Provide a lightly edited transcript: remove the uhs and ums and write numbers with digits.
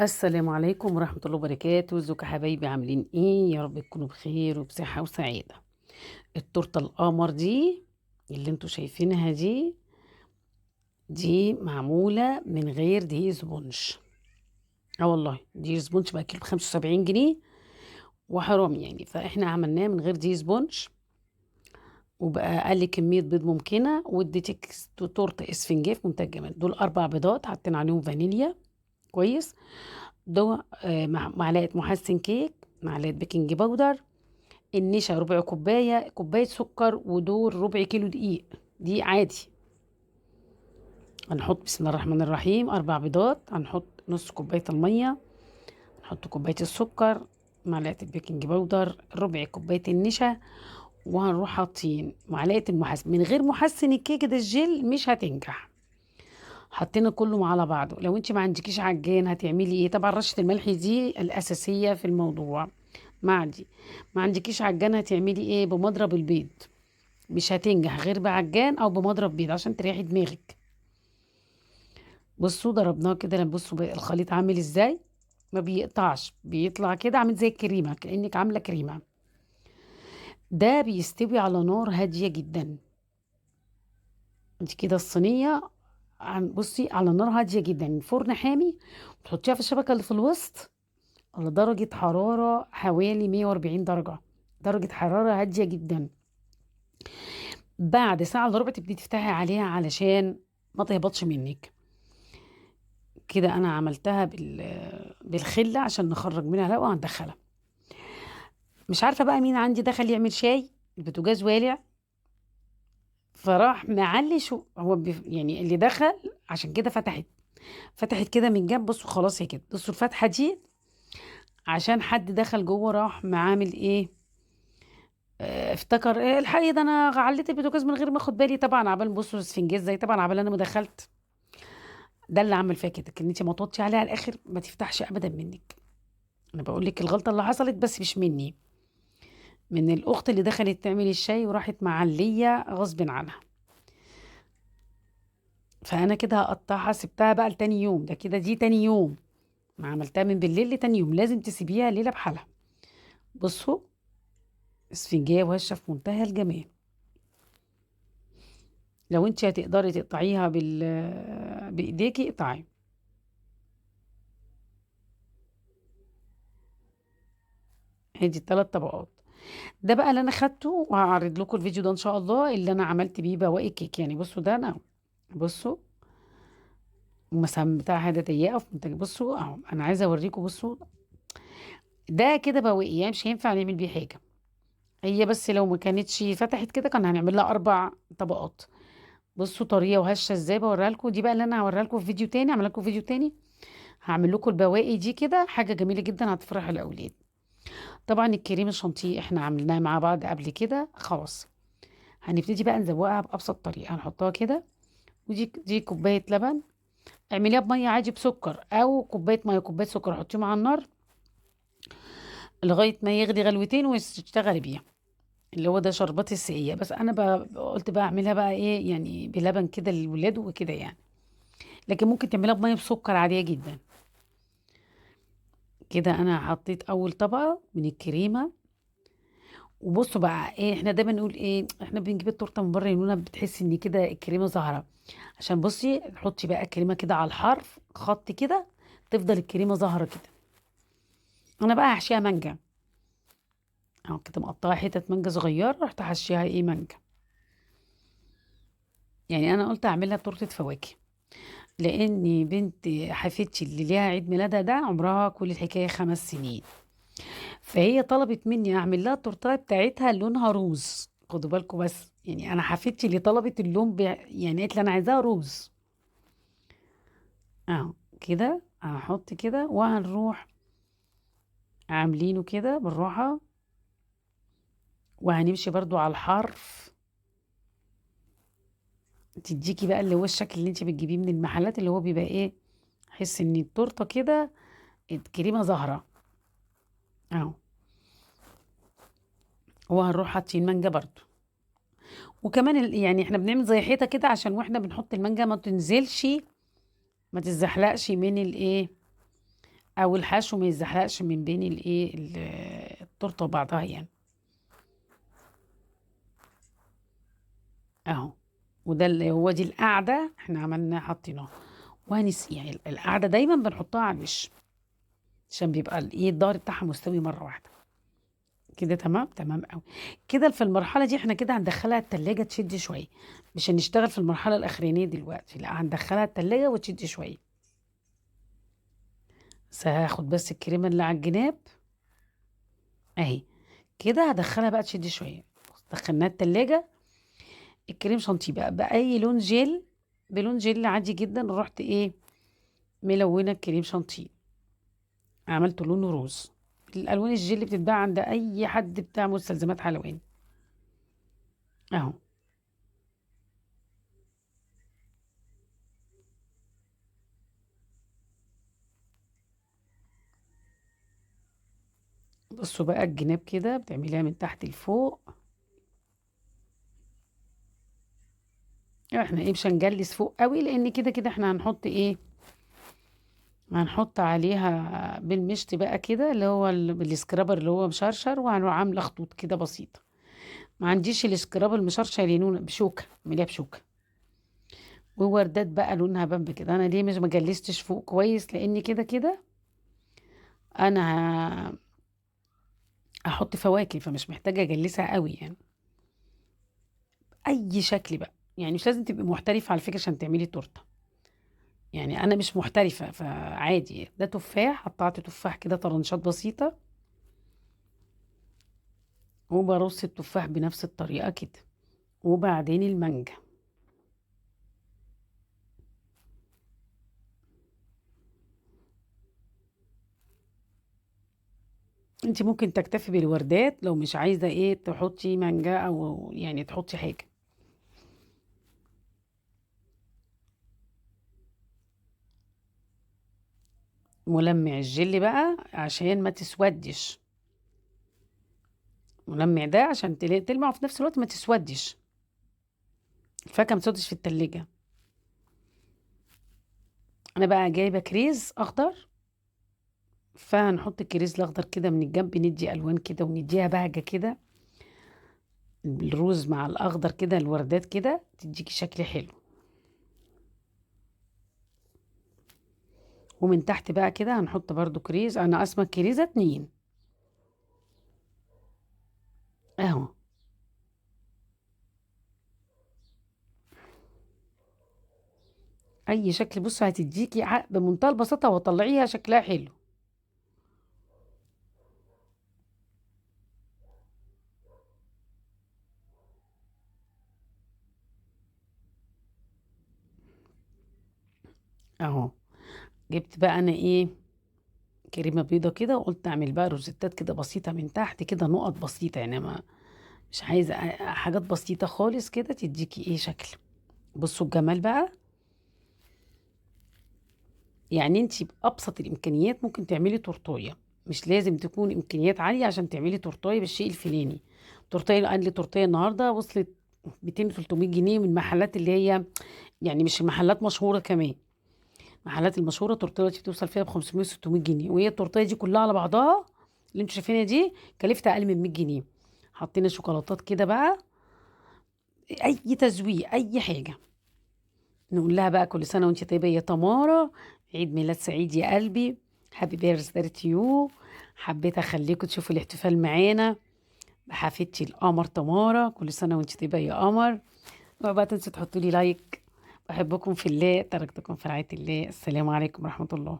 السلام عليكم ورحمة الله وبركاته، ازيكم يا حبايبي عاملين ايه؟ يا رب تكونوا بخير وبصحة وسعادة. التورتة القمر دي اللي انتوا شايفينها دي معمولة من غير دقيق سبونج. اه والله دقيق سبونج بقى كيلو ب75 جنيه وحرام يعني، فاحنا عملناه من غير دقيق سبونج وبقى اقل كمية بيض ممكنة، واديتك تورتة اسفنجية في منتهى الجمال. دول 4 بيضات حاطين عليهم فانيليا كويس. ده معلقة محسن كيك، معلقة بيكنج باودر، النشا ربع كوباية، كوباية سكر، ودول ربع كيلو دقيق. دقيق عادي. هنحط بسم الله الرحمن الرحيم 4 بيضات، هنحط نص كوباية المية، نحط كوباية السكر، معلقة البيكنج باودر، ربع كوباية النشا، وهنروح حاطين معلقة المحسن. من غير محسن الكيك ده الجيل مش هتنجح. حطينا كله على بعضه. لو انت ما عندكيش عجان هتعملي ايه؟ طبعا رشة الملح دي الأساسية في الموضوع. ما عندكيش عجان هتعملي ايه؟ بمضرب البيض. مش هتنجح غير بعجان او بمضرب بيض عشان تريحي دماغك. بصوا ضربناه كده، لما بصوا بقى الخليط عامل ازاي، ما بيقطعش، بيطلع كده عامل زي الكريمه، كانك عامله كريمه. ده بيستوي على نار هاديه جدا. انت كده الصينيه بصي على نار هاديه جدا، الفرن حامي، وتحطيها في الشبكه اللي في الوسط على درجه حراره حوالي 140 درجه، درجه حراره هاديه جدا. بعد ساعه الا ربع تبتدي تفتحي عليها علشان ما تهبطش منك. كده انا عملتها بالخله عشان نخرج منها الهواء وهندخلها. مش عارفه بقى مين عندي دخل يعمل شاي، البوتاجاز والع، فراح معلي شو هو يعني اللي دخل. عشان كده فتحت كده من جنب. بصوا خلاص هي كده، بصوا الفتحه دي عشان حد دخل جوه راح معامل ايه. افتكر ايه الحقيقه ده، انا عليت البوتاجاز من غير ما اخد بالي. طبعا عبال بصوا السفنجات زي، طبعا عبال انا ما دخلت. ده اللي عمل فيها كده، ان انت ما توطي عليها على الاخر ما تفتحش ابدا منك. انا بقول لك الغلطه اللي حصلت بس مش مني، من الأخت اللي دخلت تعمل الشاي وراحت معلية غصب عنها. فأنا كده هقطعها، سبتها بقى لتاني يوم. ده كده دي تاني يوم، ما عملتها من بالليل لتاني يوم، لازم تسيبيها ليلة بحالها. بصوا اسفنجية وهشة في منتهى الجمال. لو انت هتقدري تقطعيها بإيديكي اقطعي. ادي ال3 طبقات. ده بقى اللي انا خدته، وهعرض لكم الفيديو ده ان شاء الله اللي انا عملت بيه بواقي كيك. يعني بصوا ده انا، بصوا المسام بتاعها ده ضيقه في منتج. بصوا اهو انا عايزه اوريكم. بصوا ده كده بواقي، يعني مش هينفع نعمل بيه حاجة. هي بس لو ما كانتش فتحت كده كان هنعمل لها 4 طبقات. بصوا طرية وهشة ازاي، بوريها لكم. دي بقى اللي انا هوريها لكم في فيديو تاني، اعمل لكم فيديو تاني. هعمل لكم البواقي دي كده، حاجة جميلة جدا هتفرح الاولاد. طبعا الكريم الشانتيه احنا عملناه مع بعض قبل كده خلاص. هنبتدي بقى نزوقها بأبسط طريقة. هنحطها كده، ودي كوباية لبن. اعمليها بمية عادي بسكر، او كوباية مية كوباية سكر، حطيهم على النار لغاية ما يغلي غلوتين وتشتغلي بيها. اللي هو ده شربات السقية. بس انا قلت بقى اعملها بقى ايه يعني بلبن كده للولاد وكده يعني. لكن ممكن تعملها بميه بسكر عادية جدا. كده انا حطيت اول طبقة من الكريمة. وبصوا بقى ايه، احنا دايما نقول ايه، احنا بنجيب التورته من بره يقولوا لنا بتحسي ان كده الكريمه ظاهره. عشان بصي تحطي بقى الكريمه كده على الحرف خط كده، تفضل الكريمه ظاهره كده. انا بقى هحشيها مانجا. اهو كده مقطعه حتت مانجا صغيره، رحت هحشيها ايه مانجا. يعني انا قلت اعملها تورته فواكه، لاني بنت حفيدتي اللي ليها عيد ميلادها ده عمرها كل الحكايه 5 سنين. فهي طلبت مني اعمل لها التورته بتاعتها لونها روز. خدوا بالكم بس، يعني انا حفيدتي اللي طلبت اللون يعني قالت لي انا عايزاها روز. اهو كده هنحط كده وهنروح عاملينه كده بالراحه، وهنمشي برضو على الحرف. تديكي بقى اللي هو الشكل اللي انت بتجيبيه من المحلات، اللي هو بيبقى ايه، حس ان التورته كده الكريمه ظاهره. اهو. وهنروح حاطين مانجا برضو. وكمان يعني احنا بنعمل زي حيطه كده عشان واحنا بنحط المانجا ما تنزلش، ما تتزحلقش من الايه، او الحشو ما يزحلقش من بين التورته وبعضها يعني. اهو. وده اللي هو دي القاعده احنا عملنا حطيناها. يعني القاعده دايما بنحطها على الوش عشان بيبقى الظهر بتاعها مستوي مره واحده. كده تمام تمام قوي. كده في المرحله دي احنا كده هندخلها التلاجة تشد شويه. مش هنشتغل في المرحله الاخرانيه دلوقتي، لا هندخلها التلاجة وتشد شويه. بس هاخد بس الكريمه اللي على الجناب اهي. كده هدخلها بقى تشد شويه. دخلناها التلاجة. الكريم شانتيه بقى باي لون جيل، بلون جيل عادي جدا. رحت ملونه الكريم شانتيه، عملته لونه روز. الالوان الجيل اللي بتتباع عند اي حد بتاع مستلزمات حلواني اهو. بصوا بقى الجناب كده بتعمليها من تحت لفوق. احنا مش هنجلس فوق قوي لان كده كده احنا هنحط هنحط عليها بالمشط بقى كده اللي هو بالسكرابر اللي هو مشرشر، وهنروح عامله خطوط كده بسيطه. ما عنديش السكراب المشرشر ينون بشوكه، اعمليها بشوكه. ووردات بقى لونها بامب كده. انا ليه مش مجلستش فوق كويس؟ لان كده كده انا هحط فواكه فمش محتاجه اجلسها قوي يعني. اي شكل بقى يعني، مش لازم تبقي محترفه على فكره عشان تعملي تورته. يعني انا مش محترفه فعادي. ده تفاح، قطعت تفاح كده طرنشات بسيطه، وبرص التفاح بنفس الطريقه كده. وبعدين المانجا. انت ممكن تكتفي بالوردات لو مش عايزه تحطي مانجا او يعني تحطي حاجه. ملمع الجل بقى عشان ما تسودش. ملمع ده عشان تلمع وفي نفس الوقت ما تسودش. الفاكهه ما تسودش في التلاجة. انا بقى جايبه كريز اخضر، فهنحط الكريز الاخضر كده من الجنب، ندي الوان كده ونديها بهجه كده. الروز مع الاخضر كده، الوردات كده تديكي شكل حلو. ومن تحت بقى كده هنحط برضو كريز. انا قاسمه الكريزه 2 اهو. اي شكل بصوا هتديكي بمنتهى البساطه وطلعيها شكلها حلو اهو. جبت بقى انا كريمه بيضه كده، وقلت اعمل بقى روزيتات كده بسيطه من تحت كده، نقط بسيطه يعني. ما مش عايزه حاجات بسيطه خالص كده تديكي شكل. بصوا الجمال بقى. يعني انت بأبسط الإمكانيات ممكن تعملي تورتاية. مش لازم تكون إمكانيات عالية عشان تعملي تورتاية بالشيء الفلاني. تورتاية، قال لي تورتاية النهاردة وصلت 200 300 جنيه من محلات اللي هي يعني مش محلات مشهورة كمان. محلات المشهورة تورتاية دلوقتي بتوصل فيها ب 500 600 جنيه، وهي التورتاية دي كلها على بعضها اللي انتوا شايفينها دي كلفتها أقل من 100 جنيه. حطينا شوكولاتات كده بقى، أي تزويق أي حاجة. نقول لها بقى كل سنة وانت طيبة يا تمارا، عيد ميلاد سعيد يا قلبي، هابي بيرثداي تو يو. حبيت اخليكم تشوفوا الاحتفال معانا بحفيدتي القمر تمارا. كل سنة وانت طيبة يا قمر. وبقى تنسوا تحطوا لي لايك. بحبكم في الله، تركتكم في رعاية الله. السلام عليكم ورحمة الله.